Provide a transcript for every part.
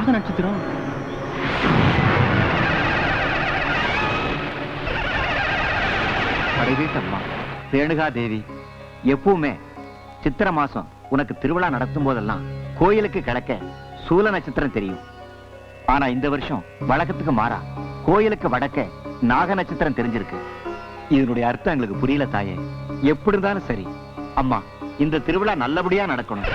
நாக நட்சத்திரம். அம்மா ரேணுகா தேவி, எப்பவுமே சித்திரை மாசம் உனக்கு திருவிழா நடத்தும் போதெல்லாம் கோயிலுக்கு கிழக்க சூல நட்சத்திரம் தெரியும். ஆனா இந்த வருஷம் வழக்கத்துக்கு மாறா கோயிலுக்கு வடக்க நாக நட்சத்திரம் தெரிஞ்சிருக்கு. இதனுடைய அர்த்தம் எங்களுக்கு புரியல தாயே. எப்படி இருந்தாலும் சரி அம்மா, இந்த திருவிழா நல்லபடியா நடக்கணும்.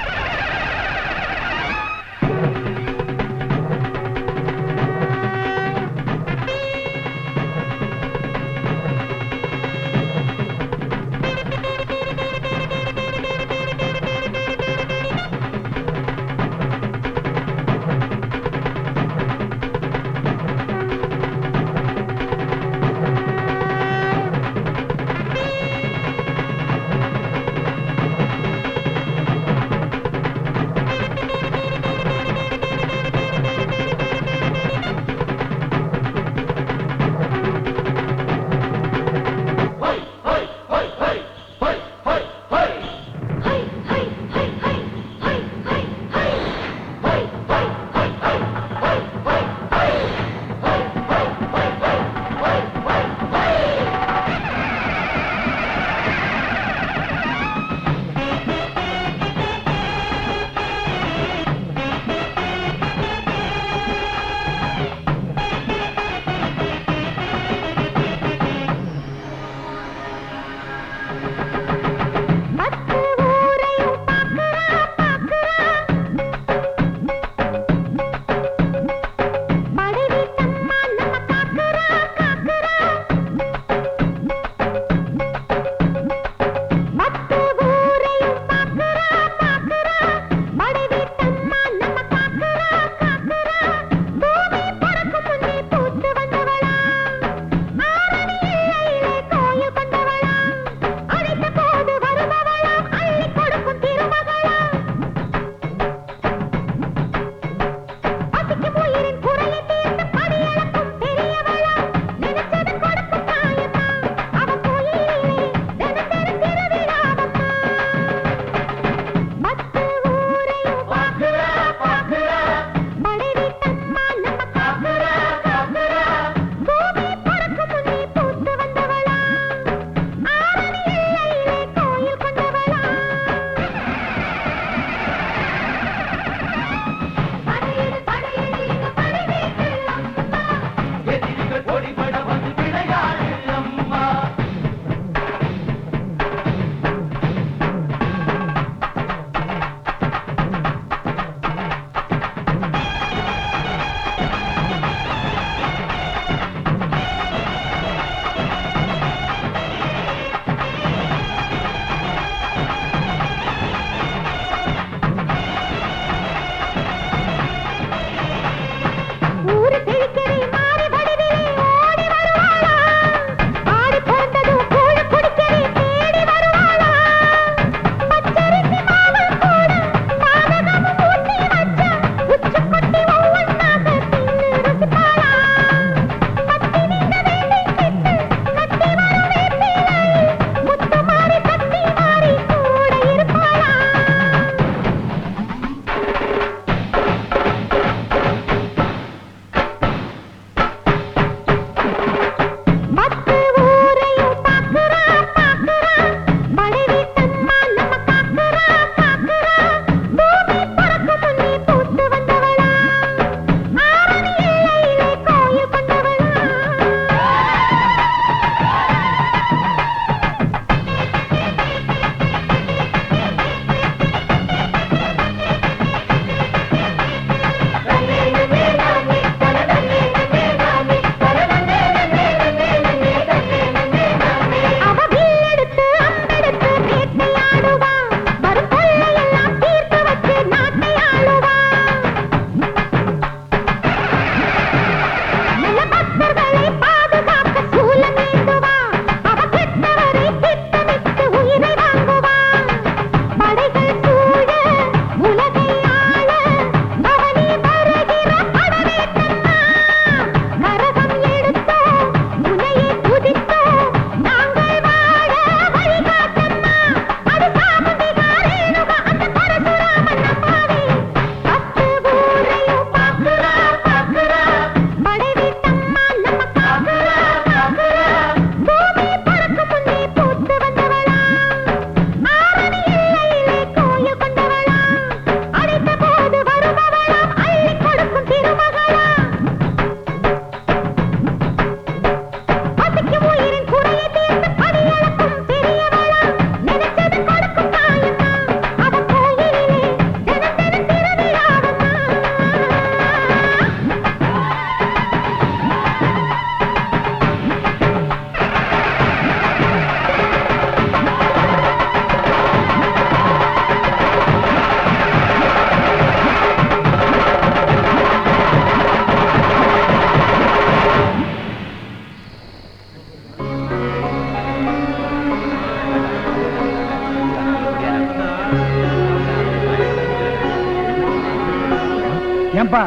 ஏன்பா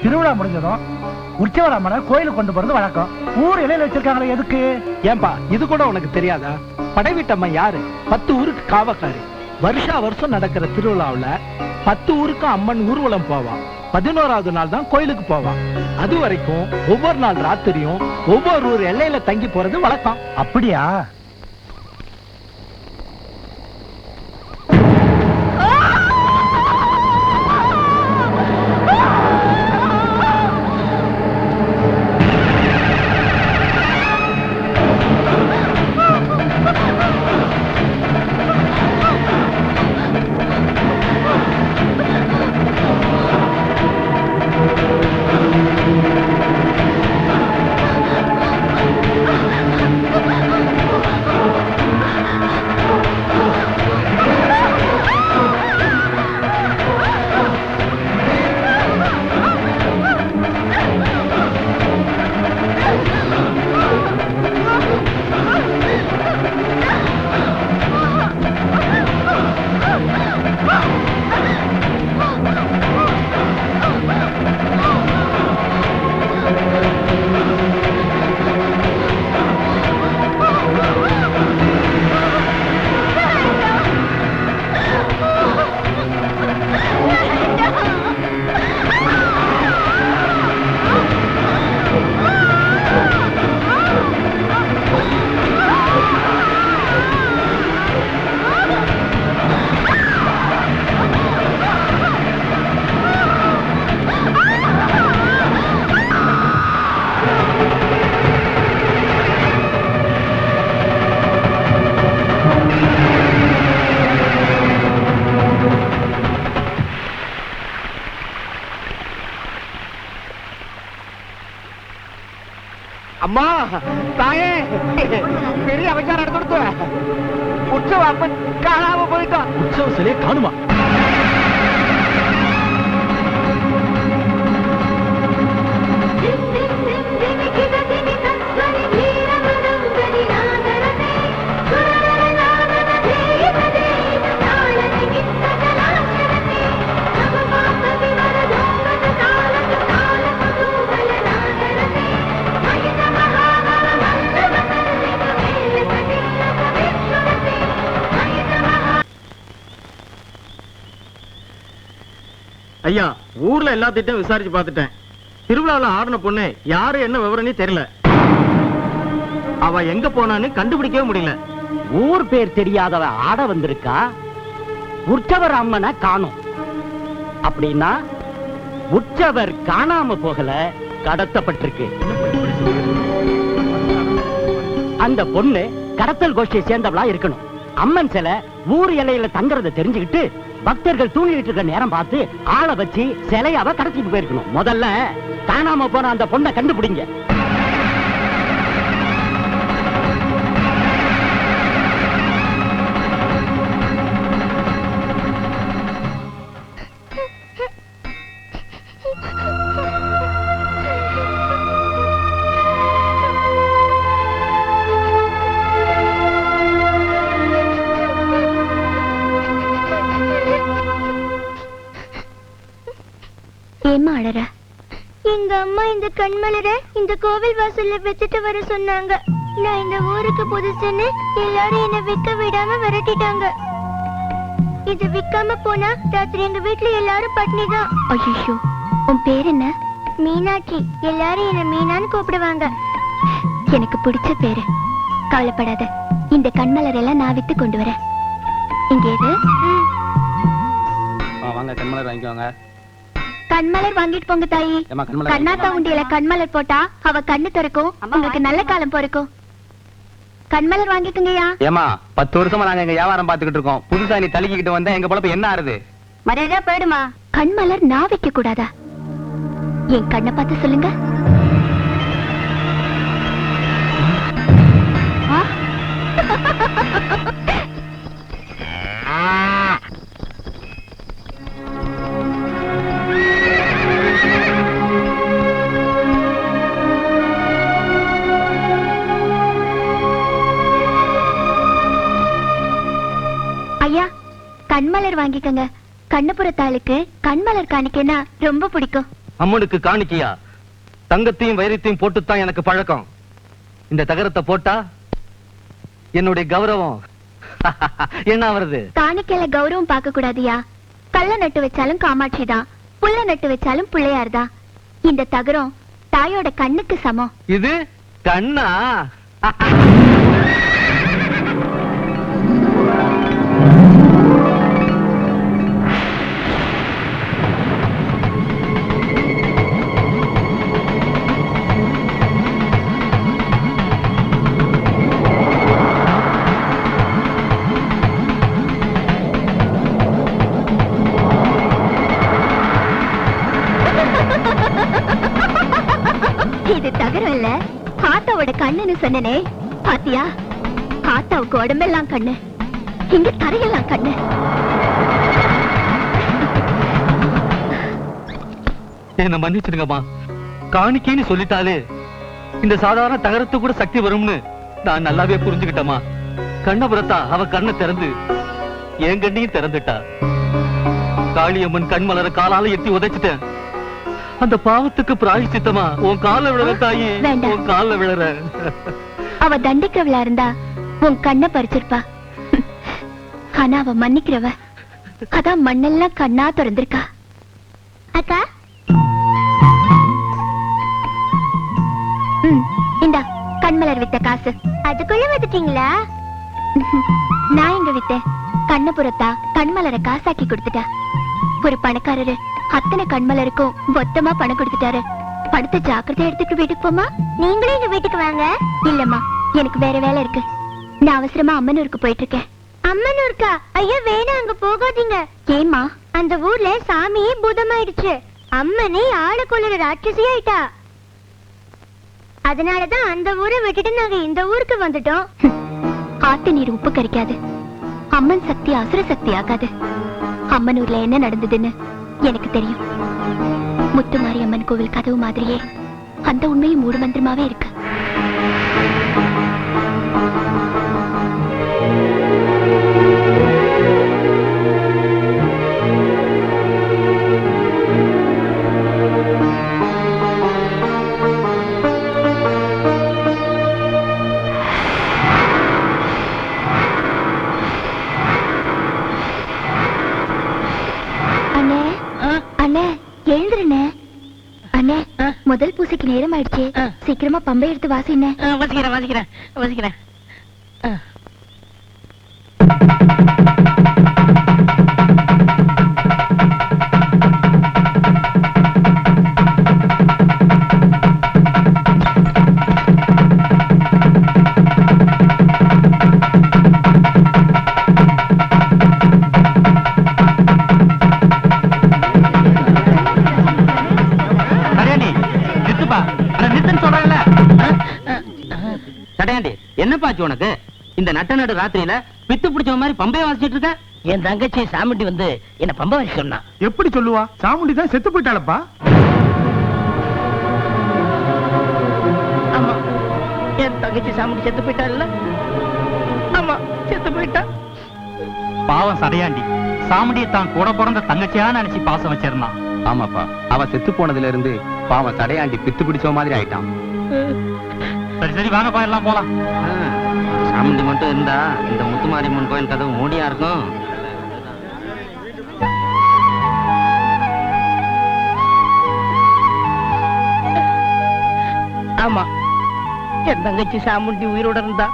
திருவிழா முடிஞ்சதும் உற்சவர அம்மனை கோயிலுக்கு கொண்டு போறது வழக்கம். ஊர் இலையில வச்சிருக்காங்களே எதுக்கு? ஏன்பா இது கூட உனக்கு தெரியாதா? படைவீட்டம்மா யாரு? 10 ஊருக்கு காவக்காரி. வருஷா வருஷம் நடக்கிற திருவிழாவுல 10 ஊருக்கு அம்மன் ஊர்வலம் போவான். 11வது நாள் தான் கோயிலுக்கு போவான். அது வரைக்கும் ஒவ்வொரு நாள் ராத்திரியும் ஒவ்வொரு ஊர் எல்லையில தங்கி போறது வழக்கம். அப்படியா? அம்மா தாயே, பெரிய அவசாரம் எடுத்து உற்சவ அப்பன் காணாம போயிட்டான். உற்சவ சிலையை காணுமா? ஐயா, ஊர்ல எல்லாத்திட்டும் விசாரிச்சு பார்த்துட்டேன். திருவிழாவில் ஆடின பொண்ணு யாரு என்ன விவரம்னே தெரியல. அவ எங்க போனான்னு கண்டுபிடிக்கவே முடியல. ஊர் பேர் தெரியாதவ ஆட வந்திருக்கா. உற்சவர் அம்மனை காணும். அப்படின்னா உற்சவர் காணாம போகல, கடத்தப்பட்டிருக்கு. அந்த பொண்ணு கடத்தல் கோஷ்டியை சேர்ந்தவளா இருக்கணும். அம்மன் சிலை ஊர் எல்லையில தங்கறத தெரிஞ்சுக்கிட்டு பக்தர்கள் தூங்கிட்டு இருக்க நேரம் பார்த்து ஆளை வச்சு சிலையாவ கடத்திட்டு போயிருக்கணும். முதல்ல காணாம போன அந்த பொண்ணை கண்டுபிடிங்க. ஏம்மா அழற? எங்க அம்மா இந்த கண்மலர இந்த கோவில் வாசல்ல வச்சுட்டு வர சொன்னாங்க. நான் இந்த ஊருக்கு புதுசுன்னு எல்லாரும் என்ன விற்க விடாம விரட்டிட்டாங்க. இது விற்காம போனா ராத்திரி எங்க வீட்டுல எல்லாரும் பட்னி தான். ஐயோ, உன் பேர் என்ன? மீனாட்சி. எல்லாரும் என்ன மீனான்னு கூப்பிடுவாங்க. எனக்கு பிடிச்ச பேரு. கவலைப்படாத, இந்த கண்மலர் எல்லாம் நான் வித்து கொண்டு வரேன். இங்க எது? வாங்க, கண்மலர் வாங்கிக்கோங்க. கண்மலர் வாங்கிட்டு போங்க தாயி. கர்நாடகா உண்டியில கண்மலர் போட்டா அவ கண்ணு திறக்கும், உங்களுக்கு நல்ல காலம் பிறக்கும். கண்மலர் வாங்கிக்கங்கயா. ஏமா, 10 வருஷமா நாங்க எங்க வியாபாரம் பாத்துக்கிட்டு இருக்கோம். புதுசா நீ தள்ளிக்கிட்டு வந்தா எங்க பொழப்பு என்ன ஆறுது? மரியாதையா போயிடுமா. கண்மலர் நான் வைக்க கூடாதா? என் கண்ணை பார்த்து சொல்லுங்க. ஐயா, கண்மலர் வாங்கிக்கங்க. கண்ணபுரத்தாளுக்கு கண்மலர் காணிக்கைன்னா ரொம்ப பிடிக்கும். அம்மனுக்கு காணிக்கையா? தங்கத்தையும் வைரத்தையும் போட்டுத்தான் எனக்கு பழக்கம். இந்த தகரத்தை போட்டா என்னுடைய கௌரவம் என்ன வருது? காணிக்கையில கௌரவம் பார்க்க கூடாதியா. கல்ல நட்டு வச்சாலும் காமாட்சி தான், புல்ல நட்டு வச்சாலும் பிள்ளையார் தான். இந்த தகரம் தாயோட கண்ணுக்கு சமம். இது கண்ணா? இது தகரம் இல்ல, ஆத்தாவோட கண்ணுன்னு சொன்னனே பாத்தியா? ஆத்தாவுக்கு உடம்பெல்லாம் கண்ணு, இங்க தரையெல்லாம் கண்ணு. என்ன மன்னிச்சிடுங்கம்மா. காணிக்கைன்னு சொல்லிட்டாலே இந்த சாதாரண தகரத்து கூட சக்தி வரும்னு நான் நல்லாவே புரிஞ்சுக்கிட்டேம்மா. கண்ணபுரத்தா அவ கண்ணை திறந்து என் கண்ணையும் திறந்துட்டா. காளியம்மன் கண்மலர காலால எட்டி உதைச்சிட்டேன். அந்த பாவத்துக்கு பிராயச்சித்தமா உன் கால விழற தாயி, உன் கால விழற. அவ தண்டிக்கிறவளா இருந்தா உன் கண்ணை பறிச்சிருப்பா. ஆனா அவ மன்னிக்கிறவ, அதான் மண்ணெல்லாம் கண்ணா திறந்திருக்கா. அக்கா இந்தா கண்மலர் வித்த காசு. அதுக்குள்ள வித்துட்டீங்களா? நான் எங்க வித்தேன்? கண்ணபுரத்தா கண்மலரை காசாக்கி கொடுத்துட்டா. ஒரு பணக்காரரு அத்தனை கண்மலருக்கும் மொத்தமா பணம் கொடுத்துட்டாரு. பணத்தை ஜாக்கிரதையா எடுத்துட்டு வீட்டுக்கு போமா. நீங்களே எங்க வீட்டுக்கு வாங்க. இல்லம்மா, எனக்கு வேற வேலை இருக்கு. நான் அவசரமா அம்மனூருக்கு போயிட்டு இருக்கேன். அம்மனூருக்கா? ஐயா வேணாம், அங்க போகாதீங்க. ஏமா? அந்த ஊர்ல சாமியே பூதமாயிடுச்சு. அம்மனே ஆளை கொள்ளுற ராட்சசி ஆயிட்டா. அதனாலதான் அந்த ஊரை விட்டுட்டு நாங்க இந்த ஊருக்கு வந்துட்டோம். ஆத்து நீர் உப்பு கரிக்காது, அம்மன் சக்தி அசுர சக்தி ஆகாது. அம்மனூர்ல என்ன நடந்ததுன்னு எனக்கு தெரியும். முத்துமாரி அம்மன் கோவில் கதவு மாதிரியே அந்த உண்மையும் மூடு மந்திரமாவே இருக்கு. முதல் பூசைக்கு நேரம் ஆயிடுச்சு, சீக்கிரமா பம்பை எடுத்து வாசினே. வாசிக்கிறேன். என்னப்பாச்சு உனக்கு? இந்த நட்ட நடு ராத்திரியில பித்து பிடிச்ச மாதிரி பம்பைய வாசிச்சிட்டு இருக்க? என் தங்கச்சி சாமுண்டி வந்து என்ன பம்ப வாசி சொன்னா. எப்படி சொல்லுவா? சாமுண்டி தான் செத்து போயிட்டாளப்பா. ஆமா, என் தங்கச்சி சாமுண்டி செத்து போயிட்டாள்ல. ஆமா, செத்து போயிட்டா. பாவம் சடையாண்டி சாமுண்டியை தான் கூட பிறந்த தங்கச்சியா நினைச்சு பாசம் வச்சிருந்தான். ஆமாப்பா, அவ செத்து போனதுல இருந்து பாவம் சடையாண்டி பித்து பிடிச்ச மாதிரி ஆயிட்டான். சரி வாங்கப்பா, எல்லாம் போலாம். சாமுண்டி மட்டும் இருந்தா இந்த முத்துமாரியம்மன் கோயில் கதவு மூடியா இருக்கும். ஆமா, என் தங்கச்சி சாமுண்டி உயிரோட இருந்தா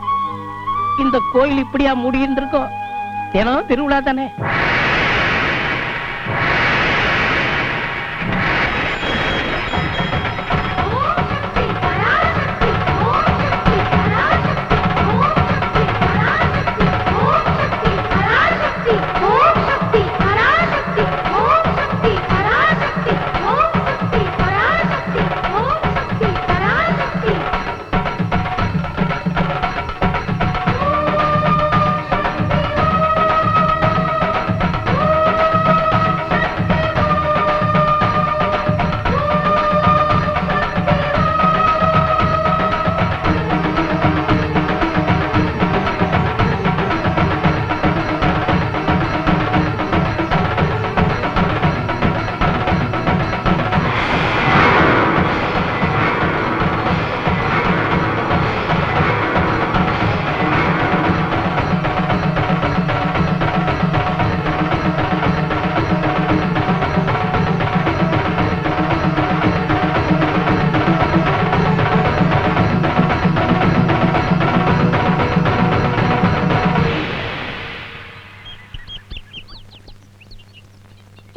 இந்த கோயில் இப்படியா மூடி இருந்திருக்கோம்? தினம் திருவிழா தானே.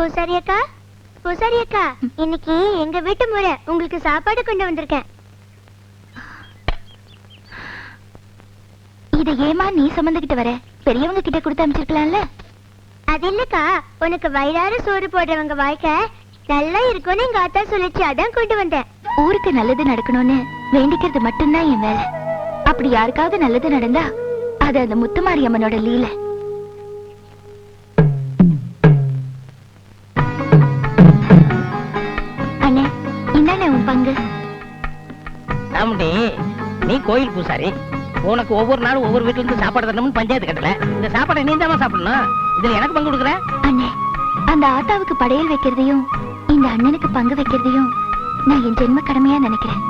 பூசாரி அக்கா, பூசாரி அக்கா, இன்னைக்கு எங்க வீட்டு முறை உங்களுக்கு சாப்பாடு கொண்டு வந்திருக்கேன். இதை ஏமா நீ சுமந்துக்கிட்டு வர? பெரியவங்க கிட்ட கொடுத்து அனுப்பிச்சிருக்கலாம்ல. அது இல்லக்கா, உனக்கு வயிறார சோறு போடுறவங்க வாழ்க்கை நல்லா இருக்கும்னு எங்க ஆத்தா சொல்லிச்சு, அதான் கொண்டு வந்தேன். ஊருக்கு நல்லது நடக்கணும்னு வேண்டிக்கிறது மட்டும்தான் என் வேலை. அப்படி யாருக்காவது நல்லது நடந்தா அது அந்த முத்துமாரி அம்மனோட லீலை. அண்ணே, இந்தானே உன் பங்கு. ஆமாண்டி, நீ கோயில் பூசாரி, உனக்கு ஒவ்வொரு நாளும் ஒவ்வொரு வீட்டுல இருந்து சாப்பாடு தரணும்னு பஞ்சாயத்து கட்டல. இந்த சாப்பாடை நீ தான் சாப்பிடணும். இதுல எனக்கு பங்கு கொடுக்குற? அண்ணே, அந்த ஆத்தாவுக்கு படையல் வைக்கிறதையும் இந்த அண்ணனுக்கு பங்கு வைக்கிறதையும் நான் என் ஜென்ம கடமையா நினைக்கிறேன்.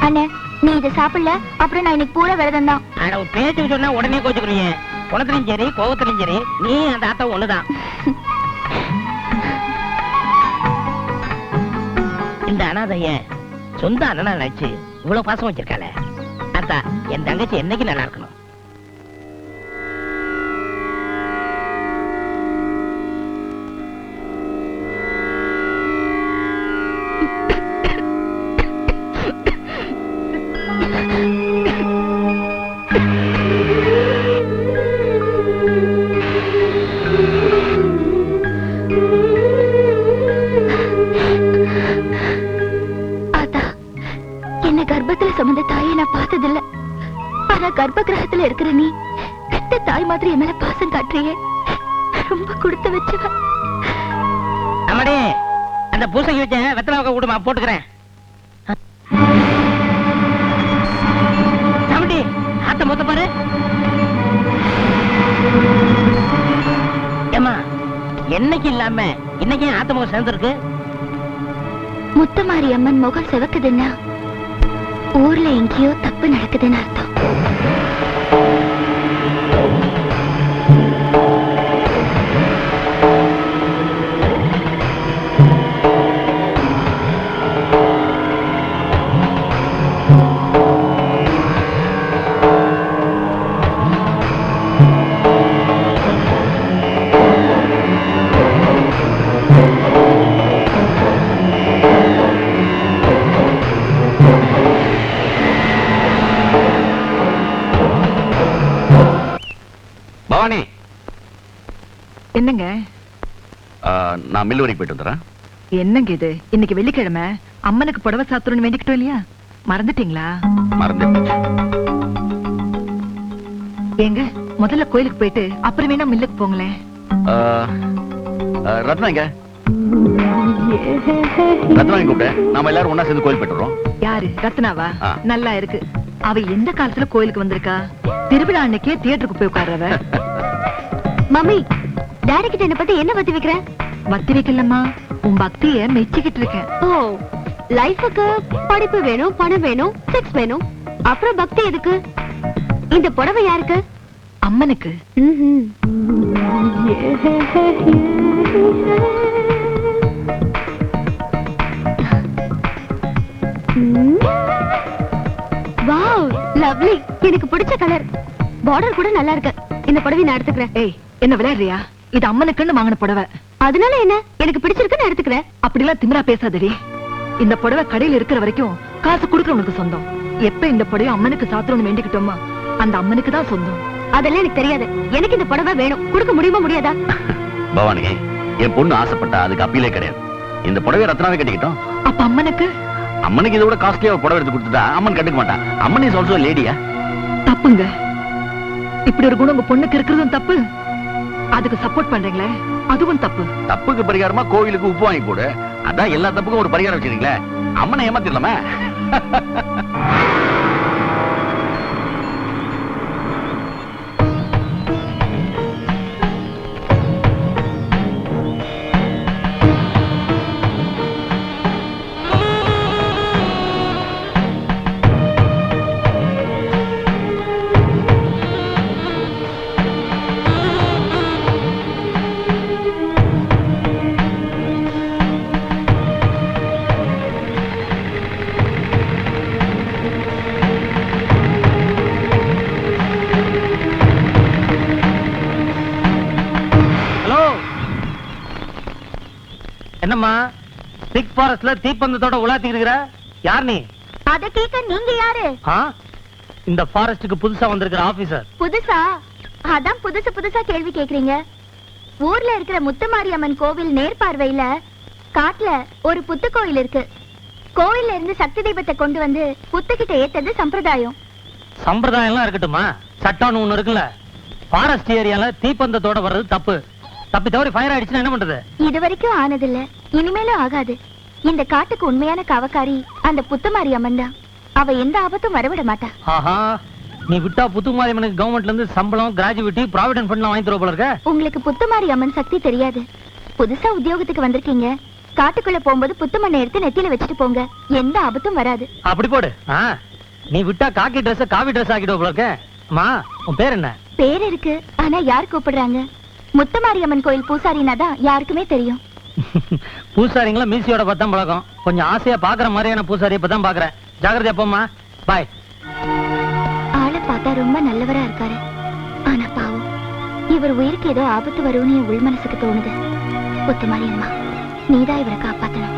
அண்ணே, நீ இதை சாப்பிடல அப்புறம் நான் இன்னைக்கு பூரா விரதம் தான். ஆனா ஒரு பேச்சுக்கு சொன்னா உடனே கோச்சுக்கிறீங்க. குணத்திலும் சரி கோவத்திலும் சரி நீ அந்த ஆத்தா ஒண்ணுதான். இந்த அனாதைய சொந்த அண்ணனா நினைச்சு இவ்வளவு பாசம் வச்சிருக்காள. அத்தா, என் தங்கச்சி என்னைக்கு நல்லா இருக்கணும். கர்ப்பத்துல சுமந்த தாயை நான் பார்த்ததில்ல. ஆனா கர்ப்ப கிரகத்துல இருக்கிற நீ பெத்த தாய் மாதிரி என் மேல பாசம் காட்டுறியே, ரொம்ப கொடுத்து வச்சுவ. அம்மாடி, அந்த பூசைக்கு வச்ச வெத்தலை விடுமா, போட்டுக்கிறேன். சாமட்டி, ஆத்த மொத்த பாரு. ஏமா, என்னைக்கு இல்லாம இன்னைக்கு ஆத்த முகம் சேர்ந்துருக்கு. முத்துமாரி அம்மன் முகம் சிவக்குதுன்னா ஊர்ல எங்கேயோ தப்பு நடக்குதுன்னு அர்த்தம். என்னங்க? நான் மில் வரைக்கும் போயிட்டு வந்துறேன். என்னங்க இது, இன்னைக்கு வெள்ளிக்கிழமை, அம்மனுக்கு புடவை சாத்துறோம்னு வேண்டிக்கிட்டோம் இல்லையா? மறந்துட்டீங்களா? மறந்துட்டேன். ஏங்க, முதல்ல கோயிலுக்கு போயிட்டு அப்புறம் வேணா மில்லுக்கு போங்களேன். ரத்னா எங்க? ரத்னா கூப்பிட்டு நாம எல்லாரும் ஒன்னா சேர்ந்து கோயில் போயிட்டுறோம். யாரு? ரத்னாவா? நல்லா இருக்கு. அவ எந்த காலத்துல கோயிலுக்கு வந்திருக்கா? திருவிழா அன்னைக்கே தியேட்டருக்கு போய் உட்கார்றவ. மம்மி, டாடி கிட்ட என்ன பத்தி என்ன பத்தி வைக்கிற? பத்தி வைக்கலம்மா, உன் பக்திய மெச்சிக்கிட்டு இருக்கேன். ஓ, லைஃபுக்கு படிப்பு வேணும், பணம் வேணும், செக்ஸ் வேணும், அப்புறம் பக்தி எதுக்கு? இந்த புடவை யாருக்கு? அம்மனுக்கு. Wow, lovely. எனக்கு பிடிச்ச கலர். பார்டர் கூட நல்லா இருக்கு. இந்த புடவை நான் எடுத்துக்கிறேன். ஏய், என்ன விளையாடுறியா? இது அம்மனுக்குன்னு வாங்கின புடவை. அதனால என்ன? எனக்கு பிடிச்சிருக்குன்னு எடுத்துக்கிறேன். அப்படிலாம் திமிரா பேசாதடி. இந்த புடவை கடையில் இருக்கிற வரைக்கும் காசு கொடுக்கறவனுக்கு சொந்தம். எப்ப இந்த புடவை அம்மனுக்கு சாத்திரம்னு வேண்டிக்கிட்டோமா, அந்த அம்மனுக்கு தான் சொந்தம். அதெல்லாம் எனக்கு தெரியாது. எனக்கு இந்த புடவை வேணும். கொடுக்க முடியுமா முடியாதா? பவானி, என் பொண்ணு ஆசைப்பட்டா அதுக்கு அப்பீலே கிடையாது. இந்த புடவை ரத்னாவே கட்டிக்கிட்டோம். அப்ப அம்மனுக்கு? அம்மனுக்கு இதை விட காஸ்ட்லியா ஒரு புடவை எடுத்து கொடுத்துட்டா அம்மன் கட்டுக்க மாட்டான். அம்மன் இஸ் ஆல்சோ லேடியா. தப்புங்க. இப்படி ஒரு குணம் உங்க பொண்ணுக்கு இருக்கிறதும் தப்பு. அதுக்கு சப்போர்ட் பண்றீங்களே, அதுவும் தப்பு. தப்புக்கு பரிகாரமா கோவிலுக்கு உப்பு வாங்கி போடு. அதான் எல்லா தப்புக்கும் ஒரு பரிகாரம் வச்சிருக்கீங்களே. அம்மனை ஏமாத்திடலாமே. என்னம்மா திக் ஃபாரஸ்ட்ல தீப்பந்தத்தோட உலாத்திட்டு இருக்கிற? யார் நீ? அத கேட்க நீங்க யாரு? இந்த ஃபாரஸ்டுக்கு புதுசா வந்திருக்கிற ஆபீசர். புதுசா? அதான் புதுசா கேள்வி கேக்குறீங்க. ஊர்ல இருக்கிற முத்துமாரியம்மன் கோவில் நேர்பார்வையில காட்டுல ஒரு புத்து கோயில் இருக்கு. கோயில்ல இருந்து சக்தி தீபத்தை கொண்டு வந்து புத்துக்கிட்ட ஏத்தது சம்பிரதாயம். சம்பிரதாயம் எல்லாம் இருக்கட்டுமா, சட்டம்னு ஒண்ணு இருக்குல்ல. ஃபாரஸ்ட் ஏரியால தீப்பந்தத்தோட வர்றது தப்பு. தப்பி தவறி ஃபயர் ஆயிடுச்சுன்னா என்ன பண்றது? இது வரைக்கும் ஆனதில்ல, இனிமேலும் ஆகாது. இந்த காட்டுக்கு உண்மையான காவக்காரி அந்த புத்துமாரியம்மன் தான். அவ எந்த ஆபத்தும் வரவிட மாட்டா. ஆஹா, நீ விட்டா புத்துமாரியம்மனுக்கு கவர்மெண்ட்ல இருந்து சம்பளம், கிராஜுவிட்டி, ப்ராவிடன்ட் ஃபண்ட் வாங்கி தருவ போல இருக்க. உங்களுக்கு புத்துமாரியம்மன் சக்தி தெரியாது. புதுசா உத்தியோகத்துக்கு வந்திருக்கீங்க. காட்டுக்குள்ள போகும்போது புத்துமண்ணை எடுத்து நெத்தியில வச்சுட்டு போங்க, எந்த ஆபத்தும் வராது. அப்படி போடு. நீ விட்டா காக்கி ட்ரெஸ் காவி ட்ரெஸ் ஆக்கிடுவ போல இருக்க. அம்மா, உன் பேர் என்ன? பேர் இருக்கு, ஆனா யார் கூப்பிடுறாங்க? முத்துமாரியம்மன் கோயில் பூசாரினா தான் யாருக்குமே தெரியும். பூசாரிங்களா மீசியோட பார்த்தா பழக்கம். கொஞ்சம் ஆசையா பாக்குற மாதிரியான பூசாரி இப்பதான் பாக்குறேன். ஜாகிரதையா போம்மா. பாய். ஆளை பார்த்தா ரொம்ப நல்லவரா இருக்காரு, ஆனா பாவம் இவர் உயிருக்கு ஏதோ ஆபத்து வரும்னு என் உள் மனசுக்கு தோணுது. முத்துமாரியம்மா, நீதான் இவரை காப்பாத்தணும்.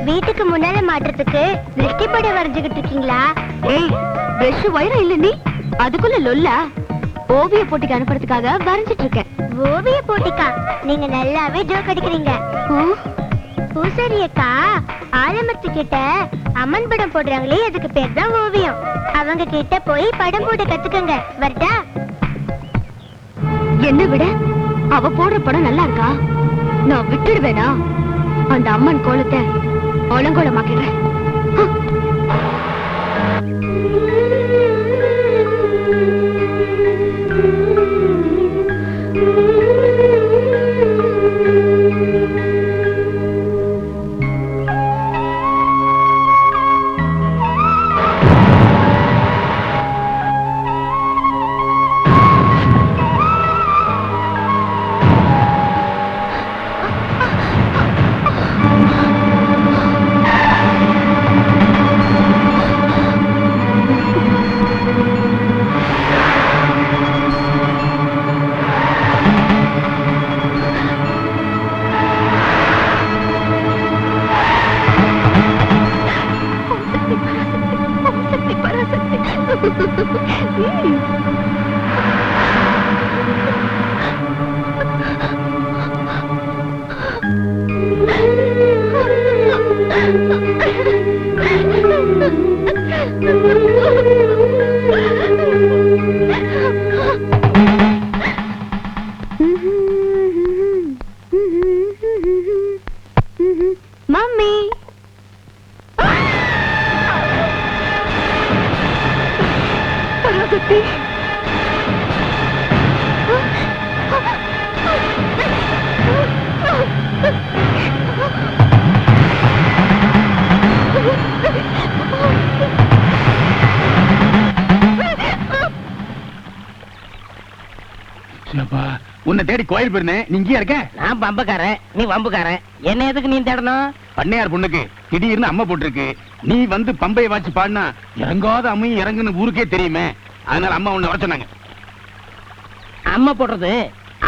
வீட்டுக்கு முன்னால மாட்டுறதுக்கு திருஷ்டி படை வரைஞ்சுகிட்டு இருக்கீங்களா? ஏய், பிரஷ் வைரம் இல்ல நீ, அதுக்குள்ள லொல்லா? ஓவிய போட்டிக்கு அனுப்புறதுக்காக வரைஞ்சிட்டு இருக்கேன். ஓவிய போட்டிக்கா? நீங்க நல்லாவே ஜோக் அடிக்கிறீங்க. பூசாரி அக்கா, ஆலமரத்து கிட்ட அம்மன் படம் போடுறாங்களே, அதுக்கு பேர் தான் ஓவியம். அவங்க கிட்ட போய் படம் போட கத்துக்கங்க. வரட்டா? என்ன விட அவ போடுற படம் நல்லா இருக்கா? நான் விட்டுடுவேனா? அந்த அம்மன் கோலத்தை ஒலங்கோலமாக்கிறேன். மம்மி, பராசக்தி, உன்னை தேடி கோயில் போயிருந்தேன். நீ இங்கே இருக்க? நான் பம்பக்காரன், நீ வம்புக்காரன். என்ன எதுக்கு நீ தேடணும்? பண்ணையார் பொண்ணுக்கு திடீர்னு அம்மா போட்டிருக்கு. நீ வந்து பம்பையை வாச்சு பாடினா இறங்காத அம்மையும் இறங்குன்னு ஊருக்கே தெரியுமே. அதனால அம்மா உன்னை வர சொன்னாங்க. அம்மா போடுறது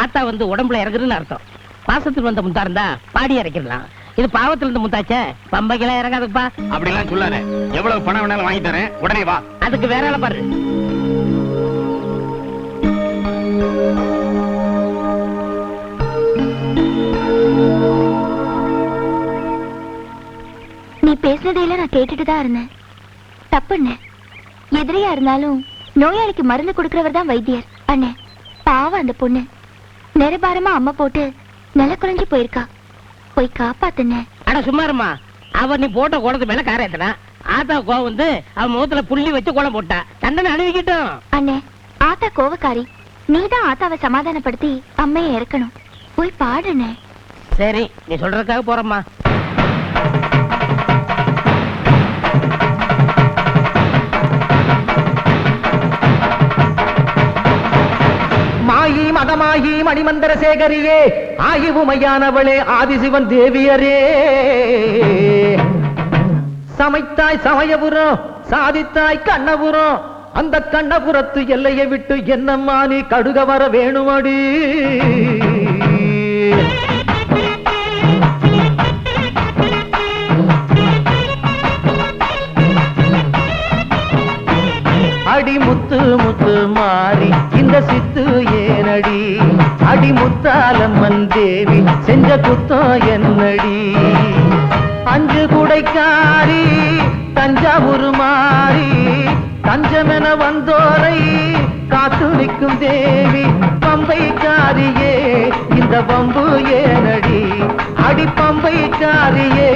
ஆத்தா வந்து உடம்புல இறங்குறதுன்னு அர்த்தம். பாசத்தில் வந்த முத்தா இருந்தா பாடி இறக்கிடலாம். இது பாவத்துல இருந்து முத்தாச்சே, பம்பைக்கெல்லாம் இறங்காதுப்பா. அப்படிலாம் சொல்லாத. எவ்வளவு பணம் வேணாலும் வாங்கி தரேன், உடனே வா. அதுக்கு வேற ஆள பாரு. நீ பேசுனதையெல்லாம் நான் கேட்டுட்டு தான் இருந்தேன். தப்புண்ணே. எதிரியா இருந்தாலும் நோயாளிக்கு மருந்து கொடுக்கிறவர் தான் வைத்தியர். அண்ணே, பாவம் அந்த பொண்ணு நிரபாரமா அம்மா போட்டு நில குறைஞ்சு போயிருக்கா. போய் காப்பாத்துன. அட சும்மாருமா, அவ நீ போட்ட கோலத்து மேல கார ஏத்தனா. ஆத்தா கோவம் வந்து அவன் முகத்துல புள்ளி வச்சு கோலம் போட்டா. தண்டனை அனுபவிக்கட்டும். அண்ணே, ஆத்தா கோவக்காரி. நீதான் ஆத்தாவை சமாதானப்படுத்தி அம்மையை இறக்கணும். போய் பாடுனே. சரி, நீ சொல்றதுக்காக போறம்மா. மணிமந்திர சேகரியே ஆயுவுமையானவளே ஆதிசிவன் தேவியரே சமைத்தாய் சமயபுரம் சாதித்தாய் கண்ணபுரம் அந்த கண்ணபுரத்து எல்லையை விட்டு என்னம்மா நீ கடுக வர வேணுமடி அடி முத்து முத்து மாறி இந்த சித்து ஏனடி அடி முத்தாலம்மன் தேவி செஞ்ச குத்தம் என்னடி அஞ்சு குடைக்காரி தஞ்சாவூர் மாறி தஞ்சமென வந்தோரை காத்து நிற்கும் தேவி பம்பைக்காரியே இந்த பம்பு ஏனடி அடி பம்பைக்காரியே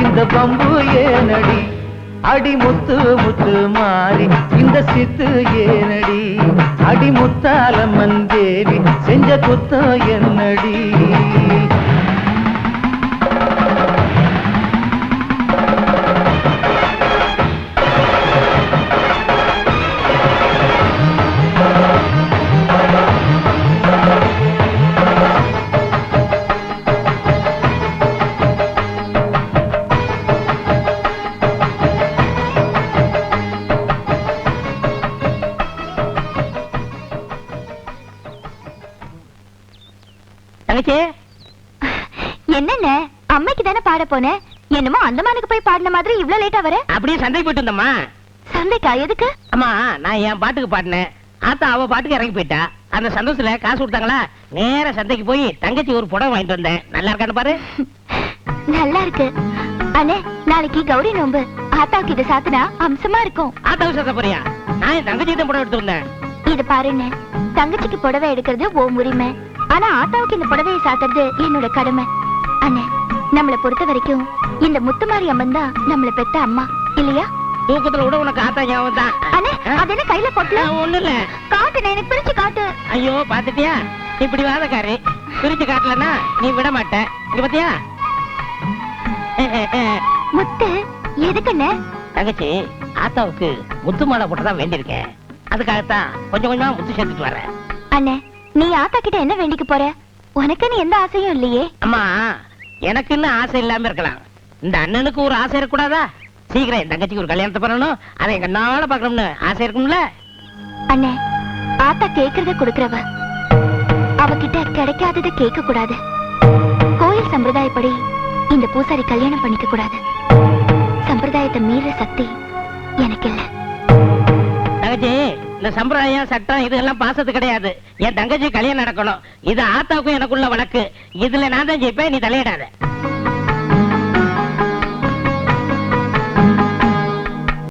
இந்த பம்பு ஏனடி அடி முத்து முத்து மாறி இந்த சித்து ஏனடி அடி முத்தாலம்மன் தேவி செஞ்ச குத்தம் என்னடி என்னென்ன அம்மைக்கு தானே பாட போனேன் என்னமோ அந்தமானுக்கு போய் பாடின மாதிரி இவ்வளவு லேட்டா வர அப்படியே சந்தைக்கு போயிட்டு வந்தம்மா. சந்தைக்கா எதுக்கு அம்மா நான் என் பாட்டுக்கு பாடினேன், ஆத்தா அவ பாட்டுக்கு இறங்கி போயிட்டா. அந்த சந்தோஷத்துல காசு கொடுத்தாங்களா, நேர சந்தைக்கு போய் தங்கச்சி ஒரு புடவை வாங்கிட்டு வந்தேன். நல்லா இருக்கான்னு பாரு. நல்லா இருக்கு அண்ணே. நாளைக்கு கௌரி நோம்பு, ஆத்தாவுக்கு இதை சாத்தினா அம்சமா இருக்கும். ஆத்தாவுக்கு சாத்த போறியா? நான் என் தங்கச்சி தான் புடவை எடுத்து வந்தேன். இது பாருண்ணே, தங்கச்சிக்கு புடவை எடுக்கிறது உன் உரிமை, ஆனா ஆத்தாவுக்கு இந்த புடவையை சாத்துறது என்னோட கடமை. அண்ணே, நம்மளை பொறுத்த வரைக்கும் இந்த முத்துமாரி அம்மன் தான் நம்மளை பெத்த அம்மா இல்லையா? தூக்கத்துல விட உனக்கு ஆத்தா ஞாபகம் தான். அண்ணே, அது என்ன கையில போட்டல? ஒண்ணு இல்ல, காட்டுனே, எனக்கு பிரிச்சு காட்டு. ஐயோ பாத்துட்டியா, இப்படி வாதக்காரி பிரிச்சு காட்டலன்னா நீ விட மாட்ட. இங்க பாத்தியா முத்து எதுக்குண்ணே? தங்கச்சி ஆத்தாவுக்கு முத்து மாலை போட்டுதான் வேண்டியிருக்கேன். அதுக்காகத்தான் கொஞ்சம் கொஞ்சமா முத்து சேர்த்துட்டு வரேன். அண்ணே, நீ ஆத்தா கிட்ட என்ன வேண்டிக்க போற? உனக்குன்னு எந்த ஆசையும் இல்லையே. அம்மா, எனக்குன்னு ஆசை இல்லாம இருக்கலாம், இந்த அண்ணனுக்கு ஒரு ஆசை இருக்கக்கூடாதா? சீக்கிரம் என் தங்கச்சிக்கு ஒரு கல்யாணத்தை பண்ணணும், அதை எங்க நாள பாக்கணும்னு ஆசை இருக்கும்ல. அண்ணே, ஆத்தா கேக்குறத கொடுக்கறவ, அவகிட்ட கிடைக்காதத கேட்க கூடாது. கோயில் சம்பிரதாயப்படி இந்த பூசாரி கல்யாணம் பண்ணிக்க கூடாது. சம்பிரதாயத்தை மீற சக்தி எனக்கு இல்ல. தங்கச்சி, இந்த சம்பிரதாயம் சட்டம் இதெல்லாம் பாசத்து கிடையாது. என் தங்கச்சி கல்யாணம் நடக்கணும், இது ஆத்தாவுக்கும் எனக்குள்ள வழக்கு. இதுல நான் தான் ஜெயிப்பேன், நீ தலையிடாத.